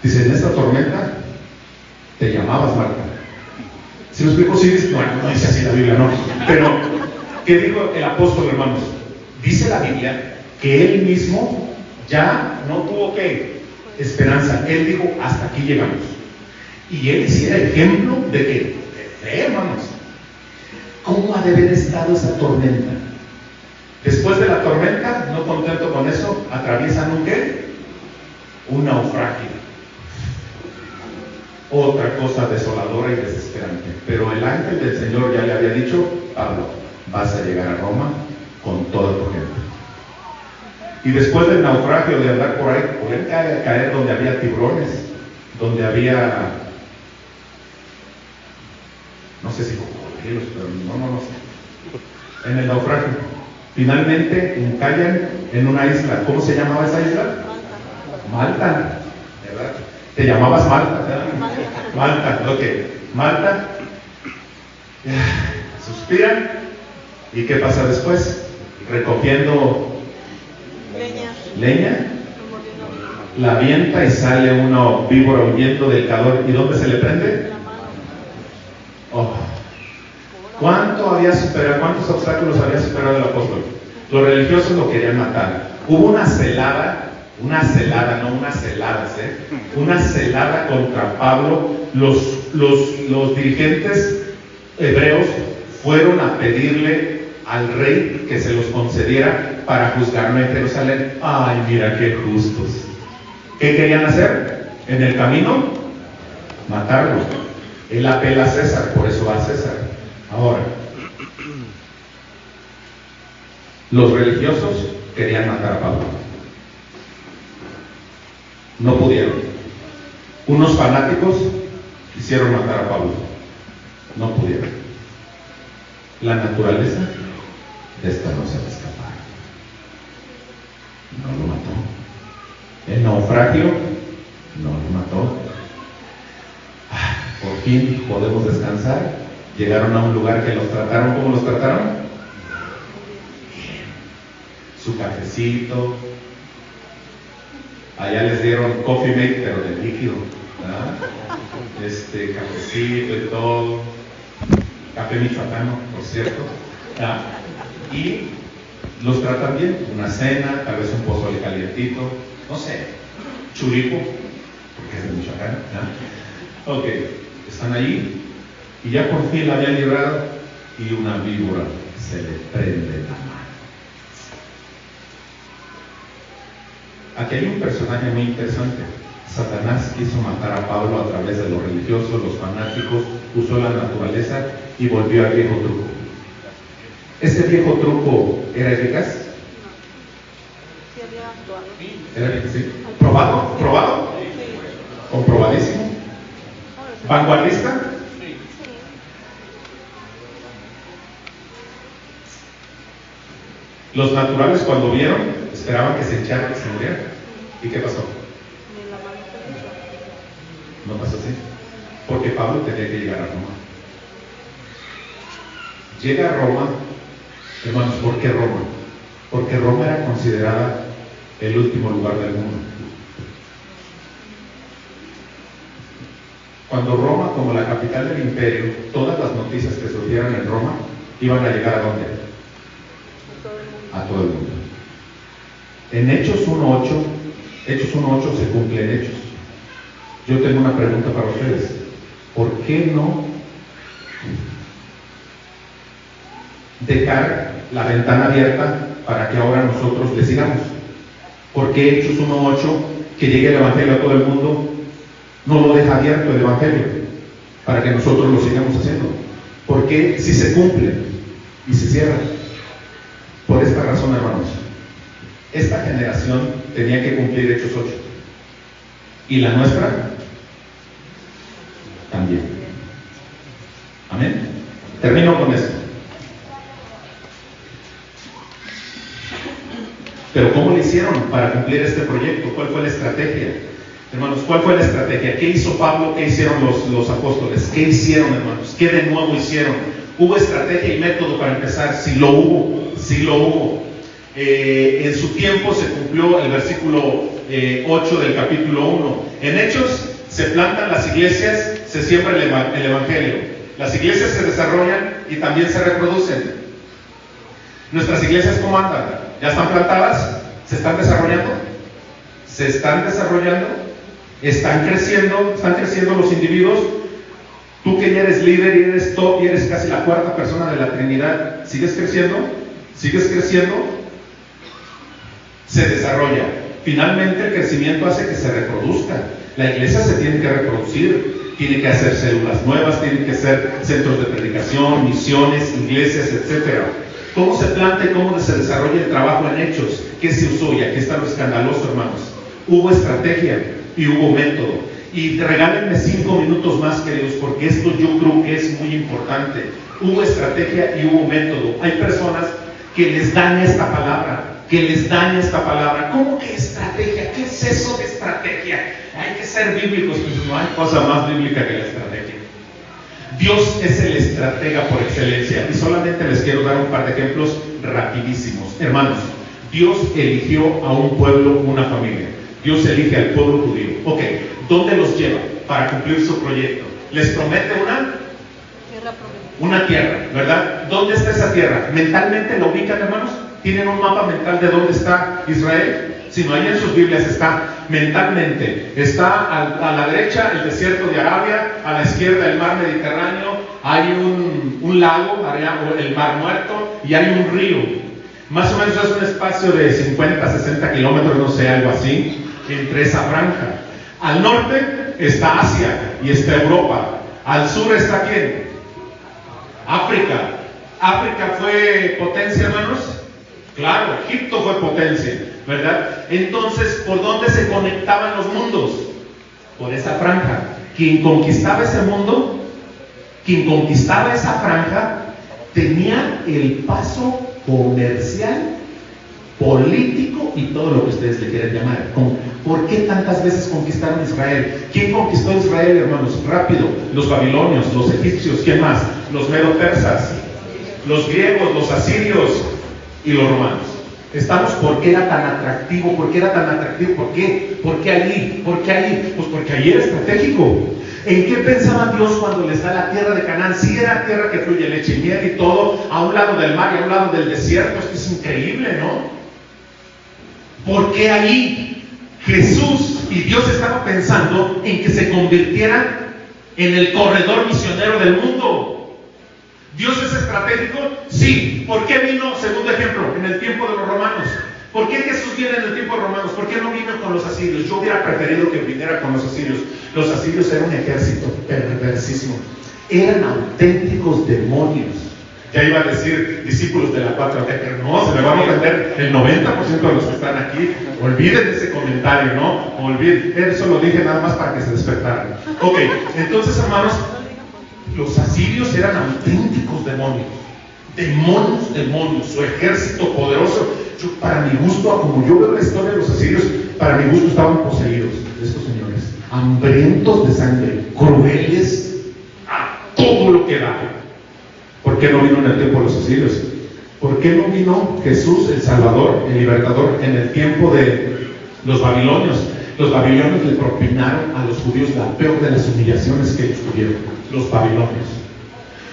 dice, en esta tormenta te llamabas Marta. ¿Sí me explico? Sí, dice, no dice así la Biblia, no. Pero, ¿qué dijo el apóstol, hermanos? Dice la Biblia que él mismo ya no tuvo esperanza. Él dijo, hasta aquí llegamos. Y él hiciera ejemplo de qué? De fe, hermanos. ¿Cómo ha de haber estado esa tormenta? Después de la tormenta, no contento con eso, atraviesan un ¿qué? Un naufragio. Otra cosa desoladora y desesperante. Pero el ángel del Señor ya le había dicho, Pablo, vas a llegar a Roma con toda tu gente. Y después del naufragio, de andar por ahí, poder caer donde había tiburones, donde había, no sé si cocodrilos, pero no sé. En el naufragio, finalmente encallan en una isla. ¿Cómo se llamaba esa isla? Malta, ¿verdad? Te llamabas Malta, ¿verdad? Malta, ok. Malta, suspiran, ¿y qué pasa después? Recogiendo leña, la avienta y sale una víbora huyendo del calor. ¿Y dónde se le prende? Oh. ¿Cuántos obstáculos había superado el apóstol? Los religiosos lo querían matar. Hubo una celada contra Pablo. Los dirigentes hebreos fueron a pedirle al rey que se los concediera para juzgarlo en Jerusalén. Ay, mira qué justos. ¿Qué querían hacer? En el camino, matarlo. Él apela a César, por eso va a César. Ahora, los religiosos querían matar a Pablo. No pudieron. Unos fanáticos quisieron matar a Pablo. No pudieron. La naturaleza de esta no se va a escapar. No lo mató. El naufragio no lo mató. Por fin podemos descansar. Llegaron a un lugar que los trataron. ¿Cómo los trataron? Bien. Su cafecito. Allá les dieron coffee mate, pero de líquido, ¿verdad? Cafecito y todo. Café michoacano, por cierto. ¿Ah? Y los tratan bien. Una cena, tal vez un pozole calientito, no sé, churipo, porque es de Michoacán. ¿Ah? Ok, están allí y ya por fin la habían librado y una víbora se le prende la mano. Aquí hay un personaje muy interesante. Satanás quiso matar a Pablo a través de los religiosos, los fanáticos, usó la naturaleza y volvió al viejo truco. ¿Este viejo truco era eficaz? ¿Era eficaz? ¿Sí? ¿Probado? ¿Probado? ¿Comprobadísimo? ¿Vanguardista? Los naturales cuando vieron, esperaban que se hinchara, que se muriera. ¿Y qué pasó? No pasa así. Porque Pablo tenía que llegar a Roma. Llega a Roma, hermanos, ¿por qué Roma? Porque Roma era considerada el último lugar del mundo. Cuando Roma, como la capital del imperio, todas las noticias que surgieran en Roma iban a llegar ¿a dónde? A todo el mundo. En Hechos 1.8 se cumplen Hechos. Yo tengo una pregunta para ustedes. ¿Por qué no dejar la ventana abierta para que ahora nosotros le sigamos? ¿Por qué Hechos 1.8, que llegue el Evangelio a todo el mundo, no lo deja abierto el Evangelio para que nosotros lo sigamos haciendo? ¿Por qué si se cumple y se cierra? Por esta razón, hermanos, esta generación tenía que cumplir Hechos 8 y la nuestra también. Amén. Termino con esto. Pero ¿cómo le hicieron para cumplir este proyecto? ¿Cuál fue la estrategia? Hermanos, ¿cuál fue la estrategia? ¿Qué hizo Pablo? ¿Qué hicieron los apóstoles? ¿Qué hicieron, hermanos? ¿Qué de nuevo hicieron? ¿Hubo estrategia y método para empezar? Sí lo hubo, sí lo hubo. En su tiempo se cumplió el versículo 8 del capítulo 1. En Hechos se plantan las iglesias, se siembra el Evangelio. Las iglesias se desarrollan y también se reproducen. ¿Nuestras iglesias cómo andan? ¿Ya están plantadas? ¿Se están desarrollando? ¿Se están desarrollando? ¿Están creciendo los individuos? Tú que ya eres líder y eres top y eres casi la cuarta persona de la Trinidad, ¿sigues creciendo? ¿Sigues creciendo? Se desarrolla. Finalmente el crecimiento hace que se reproduzca. La iglesia se tiene que reproducir, tiene que hacer células nuevas, tiene que ser centros de predicación, misiones, iglesias, etc. ¿Cómo se planta y cómo se desarrolla el trabajo en Hechos? ¿Qué se usó? Y aquí está lo escandaloso, hermanos. Hubo estrategia y hubo método. Y regálenme 5 minutos más, queridos, porque esto yo creo que es muy importante. Hubo estrategia y hubo método. Hay personas que les dan esta palabra, ¿Cómo que estrategia? ¿Qué es eso de estrategia? Hay que ser bíblicos, pues no hay cosa más bíblica que la estrategia. Dios es el estratega por excelencia, y solamente les quiero dar un par de ejemplos rapidísimos. Hermanos, Dios eligió a un pueblo, una familia. Dios elige al pueblo judío. Ok, ¿dónde los lleva para cumplir su proyecto? Les promete una tierra, ¿verdad? ¿Dónde está esa tierra? ¿Mentalmente la ubican, hermanos? ¿Tienen un mapa mental de dónde está Israel? Si no, ahí en sus Biblias está mentalmente. Está a la derecha el desierto de Arabia, a la izquierda el mar Mediterráneo, hay un lago, el mar Muerto, y hay un río. Más o menos es un espacio de 50, 60 kilómetros, no sé, algo así, entre esa franja. Al norte está Asia y está Europa. Al sur está ¿quién? África. ¿África fue potencia, hermanos? Claro, Egipto fue potencia, ¿verdad? Entonces, ¿por dónde se conectaban los mundos? Por esa franja. Quien conquistaba ese mundo, quien conquistaba esa franja, tenía el paso comercial, político y todo lo que ustedes le quieran llamar. ¿Por qué tantas veces conquistaron Israel? ¿Quién conquistó Israel, hermanos? Rápido. Los babilonios, los egipcios, ¿quién más? Los medo-persas, los griegos, los asirios y los romanos. ¿Por qué era tan atractivo? ¿Por qué? ¿Por qué allí? Pues porque allí era estratégico. ¿En qué pensaba Dios cuando les da la tierra de Canaán? Sí, era tierra que fluye leche y miel y todo, a un lado del mar y a un lado del desierto. Esto es increíble, ¿no? ¿Por qué allí? Jesús y Dios estaban pensando en que se convirtiera en el corredor misionero del mundo. ¿Dios es estratégico? Sí. ¿Por qué vino, segundo ejemplo, en el tiempo de los romanos? ¿Por qué Jesús viene en el tiempo de los romanos? ¿Por qué no vino con los asirios? Yo hubiera preferido que viniera con los asirios. Los asirios eran un ejército perversísimo. Eran auténticos demonios. Ya iba a decir discípulos de la 4T, pero no, se me van a ofender el 90% de los que están aquí. Olviden ese comentario, ¿no? Olviden. Eso lo dije nada más para que se despertaran. Ok, entonces, hermanos, los asirios eran auténticos demonios. Demonios, su ejército poderoso. Para mi gusto, como yo veo la historia de los asirios, para mi gusto estaban poseídos estos señores. hambrientos de sangre, crueles, a todo lo que da. ¿Por qué no vino en el tiempo de los asirios? ¿Por qué no vino Jesús, el Salvador, el Libertador, en el tiempo de los babilonios? Los babilonios le propinaron a los judíos la peor de las humillaciones que ellos tuvieron, los babilonios.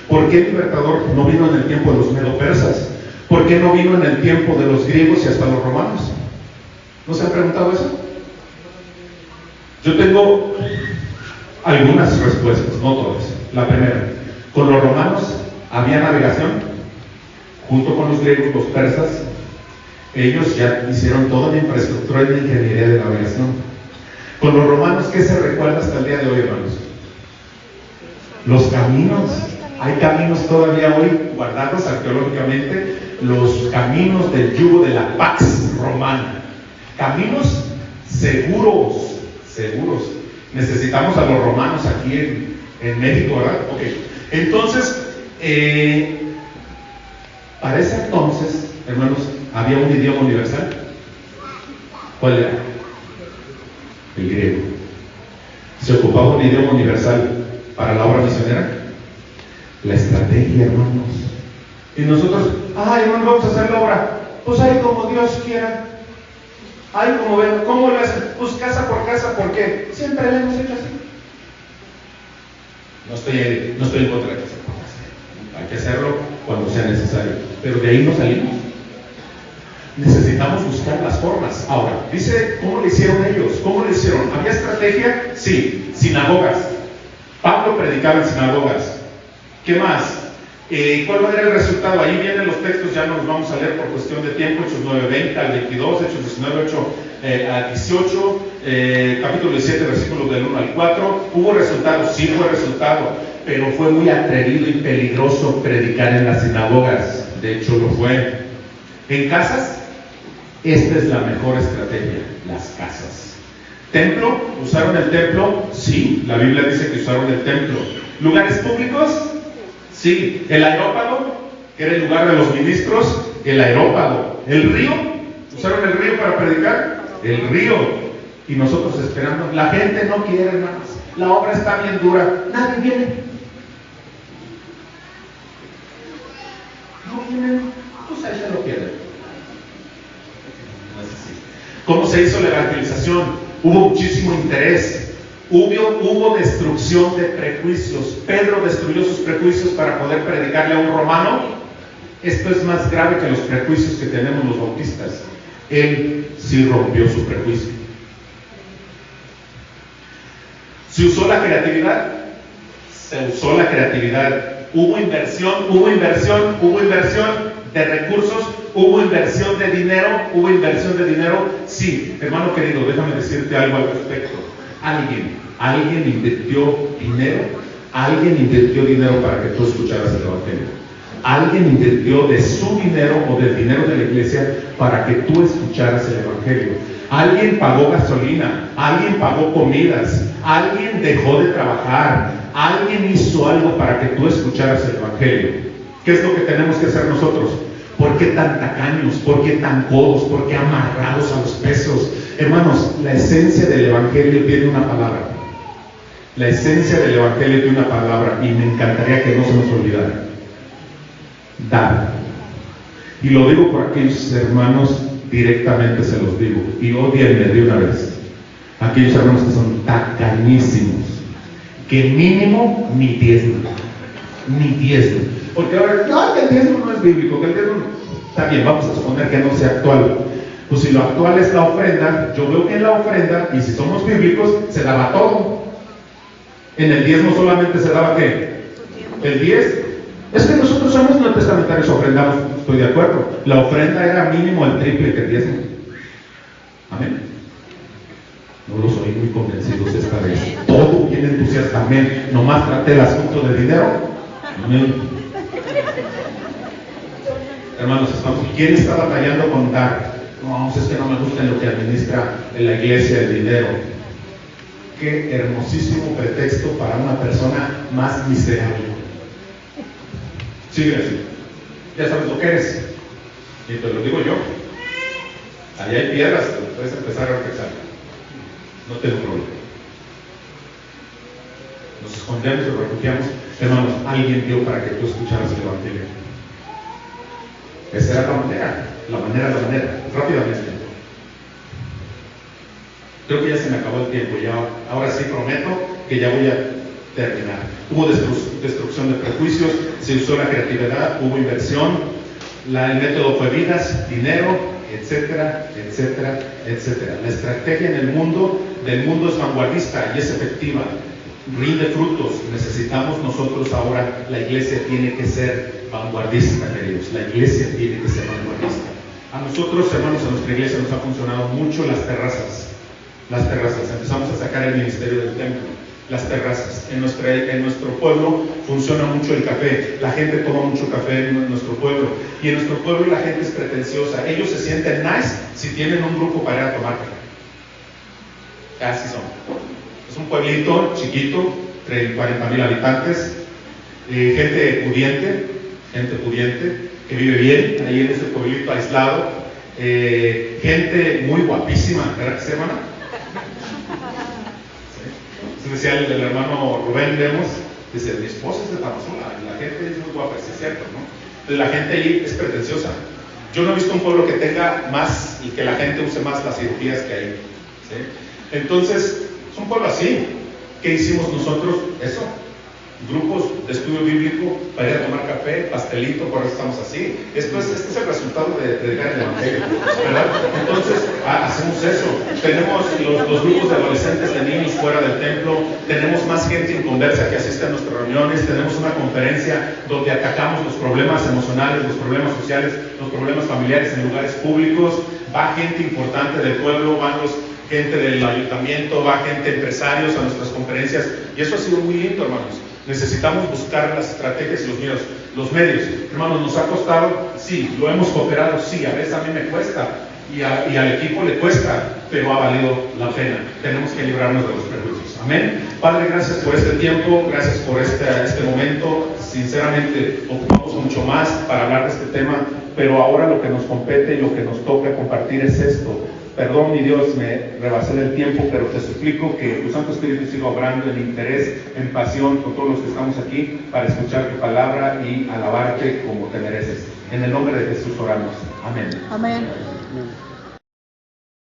¿Por qué el Libertador no vino en el tiempo de los medo-persas? ¿Por qué no vino en el tiempo de los griegos y hasta los romanos? ¿No se han preguntado eso? Yo tengo algunas respuestas, no todas. La primera, con los romanos había navegación, junto con los griegos, los persas. Ellos ya hicieron toda la infraestructura y la ingeniería de navegación. Con los romanos, ¿qué se recuerda hasta el día de hoy, hermanos? Los caminos. Hay caminos todavía hoy guardados arqueológicamente, los caminos del yugo de la Pax Romana. Caminos seguros. Necesitamos a los romanos aquí en México, ¿verdad? Ok. Entonces, para ese entonces, hermanos, había un idioma universal. ¿Cuál era? El griego. ¿Se ocupaba un idioma universal para la obra misionera? La estrategia, hermanos. Y nosotros, hermanos, vamos a hacer la obra. Pues ahí como Dios quiera. Ahí como ven, ¿cómo lo hacen? Pues casa por casa, ¿por qué? Siempre lo hemos hecho así. No estoy en contra de casa por casa. Hay que hacerlo cuando sea necesario. Pero de ahí no salimos. Necesitamos buscar las formas. Ahora, dice, ¿cómo le hicieron ellos? ¿Cómo le hicieron? ¿Había estrategia? Sí, sinagogas. Pablo predicaba en sinagogas. ¿Qué más? ¿Cuál va a ser el resultado? Ahí vienen los textos, ya no los vamos a leer por cuestión de tiempo. Hechos 9:20 al 22, Hechos 19:8 a 18, capítulo 17, versículos del 1 al 4. ¿Hubo resultado? Sí fue resultado, pero fue muy atrevido y peligroso predicar en las sinagogas. De hecho lo fue. En casas, esta es la mejor estrategia, las casas. ¿Templo? ¿Usaron el templo? Sí, la Biblia dice que usaron el templo. ¿Lugares públicos? Sí. ¿El aerópago? Que era el lugar de los ministros, el aerópago. ¿El río? ¿Usaron el río para predicar? El río. Y nosotros esperando. La gente no quiere, hermanos. La obra está bien dura. Nadie viene. No vienen. Pues ahí se lo pierden. No es así. ¿Cómo se hizo la evangelización? Hubo muchísimo interés. Hubo destrucción de prejuicios. Pedro destruyó sus prejuicios para poder predicarle a un romano. Esto es más grave que los prejuicios que tenemos los bautistas. Él sí rompió su prejuicio. ¿Se usó la creatividad? Se usó la creatividad. Hubo inversión de recursos, hubo inversión de dinero. Sí, hermano querido, déjame decirte algo al respecto. Alguien invirtió dinero para que tú escucharas el evangelio. Alguien invirtió de su dinero o del dinero de la iglesia para que tú escucharas el evangelio. Alguien pagó gasolina, alguien pagó comidas, alguien dejó de trabajar, alguien hizo algo para que tú escucharas el evangelio. ¿Qué es lo que tenemos que hacer nosotros? ¿Por qué tan tacaños? ¿Por qué tan codos? ¿Por qué amarrados a los pesos? Hermanos, la esencia del evangelio tiene una palabra. La esencia del evangelio tiene una palabra y me encantaría que no se nos olvidara. Dar. Y lo digo por aquellos hermanos, directamente se los digo, y odienme de una vez. Aquellos hermanos que son tacañísimos, que mínimo ni diezmo. Porque ahora, no, que el diezmo no es bíblico, que el diezmo no. Está bien, vamos a suponer que no sea actual. Pues si lo actual es la ofrenda, yo veo que en la ofrenda, y si somos bíblicos, se daba todo. En el diezmo solamente se daba ¿qué? El 10. Es que nosotros somos neotestamentarios, ofrendamos, estoy de acuerdo. La ofrenda era mínimo el triple que el diezmo. Amén. No los oí muy convencidos esta vez. Todo bien entusiastamente. Nomás traté el asunto de dinero. Amén. Hermanos, ¿quién está batallando con dar? No, es que no me gusta lo que administra en la iglesia el dinero. Qué hermosísimo pretexto para una persona más miserable. Sigue así. Ya sabes lo que eres. Y te lo digo yo. Allá hay piedras, puedes empezar a reflexionar. No tengo problema. nos escondemos, nos refugiamos. Hermanos, alguien dio para que tú escucharas el Evangelio. Esa era la manera, rápidamente. Creo que ya se me acabó el tiempo, ahora sí prometo que ya voy a terminar. Hubo destrucción de prejuicios, se usó la creatividad, hubo inversión, el método fue vidas, dinero, etcétera, etcétera, etcétera. La estrategia en el mundo es vanguardista y es efectiva, rinde frutos. Necesitamos nosotros ahora, la iglesia tiene que ser vanguardista, queridos. La iglesia tiene que ser vanguardista. A nosotros, hermanos, a nuestra iglesia nos ha funcionado mucho las terrazas. Empezamos a sacar el ministerio del templo. Las terrazas. En nuestro pueblo funciona mucho el café. La gente toma mucho café en nuestro pueblo. Y en nuestro pueblo la gente es pretenciosa. Ellos se sienten nice si tienen un grupo para ir a tomar café. Así son. Es un pueblito chiquito, 40,000 habitantes. Gente pudiente, que vive bien ahí en ese pueblito aislado. Gente muy guapísima, ¿verdad que sí, hermana? Decía el hermano Rubén Lemos, dice, mi esposa es de Tamazula y la gente es muy guapa, es cierto, ¿no? Entonces la gente ahí es pretenciosa. Yo no he visto un pueblo que tenga más y que la gente use más las cirugías que hay, ¿sí? Entonces, es un pueblo así. ¿Qué hicimos nosotros? Eso. Grupos de estudio bíblico para ir a tomar café, pastelito, por eso estamos así. Este es el resultado de predicar el Evangelio, ¿verdad? Entonces, hacemos eso. Tenemos los grupos de adolescentes, de niños fuera del templo, tenemos más gente inconversa que asiste a nuestras reuniones, tenemos una conferencia donde atacamos los problemas emocionales, los problemas sociales, los problemas familiares en lugares públicos. Va gente importante del pueblo, gente del ayuntamiento, va gente empresarios a nuestras conferencias, y eso ha sido muy lindo, hermanos. Necesitamos buscar las estrategias y los medios. Hermanos, ¿nos ha costado? Sí. ¿Lo hemos cooperado? Sí. A veces a mí me cuesta y al equipo le cuesta, pero ha valido la pena. Tenemos que librarnos de los prejuicios. Amén. Padre, gracias por este tiempo, gracias por este momento. Sinceramente, ocupamos mucho más para hablar de este tema, pero ahora lo que nos compete y lo que nos toca compartir es esto. Perdón, mi Dios, me rebasé del tiempo, pero te suplico que tu Santo Espíritu siga obrando en interés, en pasión con todos los que estamos aquí para escuchar tu palabra y alabarte como te mereces. En el nombre de Jesús oramos. Amén. Amén.